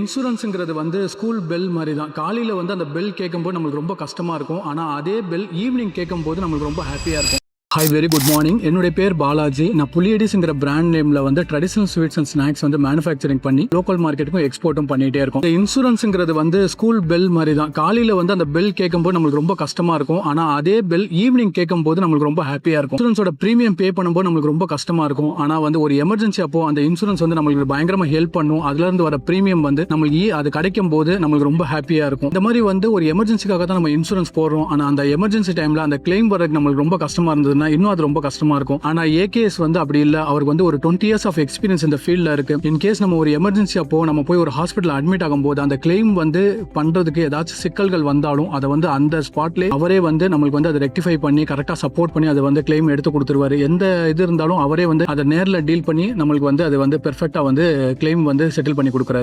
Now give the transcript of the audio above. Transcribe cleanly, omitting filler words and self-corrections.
இன்சூரன்ஸுங்கிறது வந்து school bell மாதிரி தான். காலையில் வந்து அந்த பெல் கேட்கும்போது நம்மளுக்கு ரொம்ப கஷ்டமாக இருக்கும். ஆனால் அதே பெல் ஈவினிங் கேட்கும்போது நம்மளுக்கு ரொம்ப ஹாப்பியாக இருக்கும். Hi, very good morning. என்னுடைய பேர் பாலாஜி. நான் புலியடிஸ்ங்கிற பிராண்ட் நேமில் வந்து ட்ரெடிஷனல் ஸ்வீட்ஸ் அண்ட் ஸ்நாக்ஸ் வந்து மேனுஃபேக்சரிங் பண்ணி லோக்கல் மார்க்கெட்டுக்கும் எக்ஸ்போர்ட்டும் பண்ணிகிட்டே இருக்கும். இந்த இன்சூரன்ஸுங்கிறது வந்து ஸ்கூல் பெல் மாதிரி தான். காலையில் வந்து அந்த பெல் கேட்கும்போது நம்மளுக்கு ரொம்ப கஷ்டமாக இருக்கும். ஆனால் அதே பெல் ஈவினிங் கேட்கும்போது நம்மளுக்கு ரொம்ப ஹாப்பியாக இருக்கும். இன்சூரன்ஸோட ப்ரீமியம் பே பண்ணும்போது நம்மளுக்கு ரொம்ப கஷ்டமாக இருக்கும். ஆனால் வந்து ஒரு எமர்ஜென்சி அப்போ அந்த இன்சூரன்ஸ் வந்து நம்மளுக்கு பயங்கரமாக ஹெல்ப் பண்ணும். அதுலேருந்து வர ப்ரீமியம் வந்து நம்மளுக்கு அது கிடைக்கும் போது நம்மளுக்கு ரொம்ப ஹாப்பியாக இருக்கும். இந்த மாதிரி வந்து ஒரு எமர்ஜென்சிக்காக தான் நம்ம இன்சூரன்ஸ் போடுறோம். ஆனால் அந்த எமர்ஜென்சி டைமில் அந்த கிளைம் வரதுக்கு நம்மளுக்கு ரொம்ப கஷ்டமாக இருந்ததுன்னா இன்னும் அது ரொம்ப கஷ்டமாக இருக்கும். ஆனா ஏகேஎஸ் வந்து அப்படி இல்ல. அவருக்கு வந்து ஒரு 20 years ஆஃப் எக்ஸ்பீரியன்ஸ் இந்த ஃபீல்ட்ல இருக்கு. இன் கேஸ் நம்ம ஒரு எமர்ஜென்சி அப்போ நம்ம போய் ஒரு ஹாஸ்பிட்டல் அட்மிட் ஆகும்போது அந்த கிளைம் வந்து பண்றதுக்கு ஏதாச்சும் சிக்கல்கள் வந்தாலும் அதை வந்து அந்த ஸ்பாட்ல அவரே வந்து நம்மளுக்கு வந்து அதை ரெக்டிஃபை பண்ணி கரெக்டா சப்போர்ட் பண்ணி அதை வந்து கிளைம் எடுத்து கொடுத்துருவாரு. எந்த இது இருந்தாலும் அவரே வந்து அதை நேரில் டீல் பண்ணி நம்மளுக்கு வந்து அதை வந்து பெர்ஃபெக்டா வந்து கிளைம் வந்து செட்டில் பண்ணி கொடுக்குறாரு.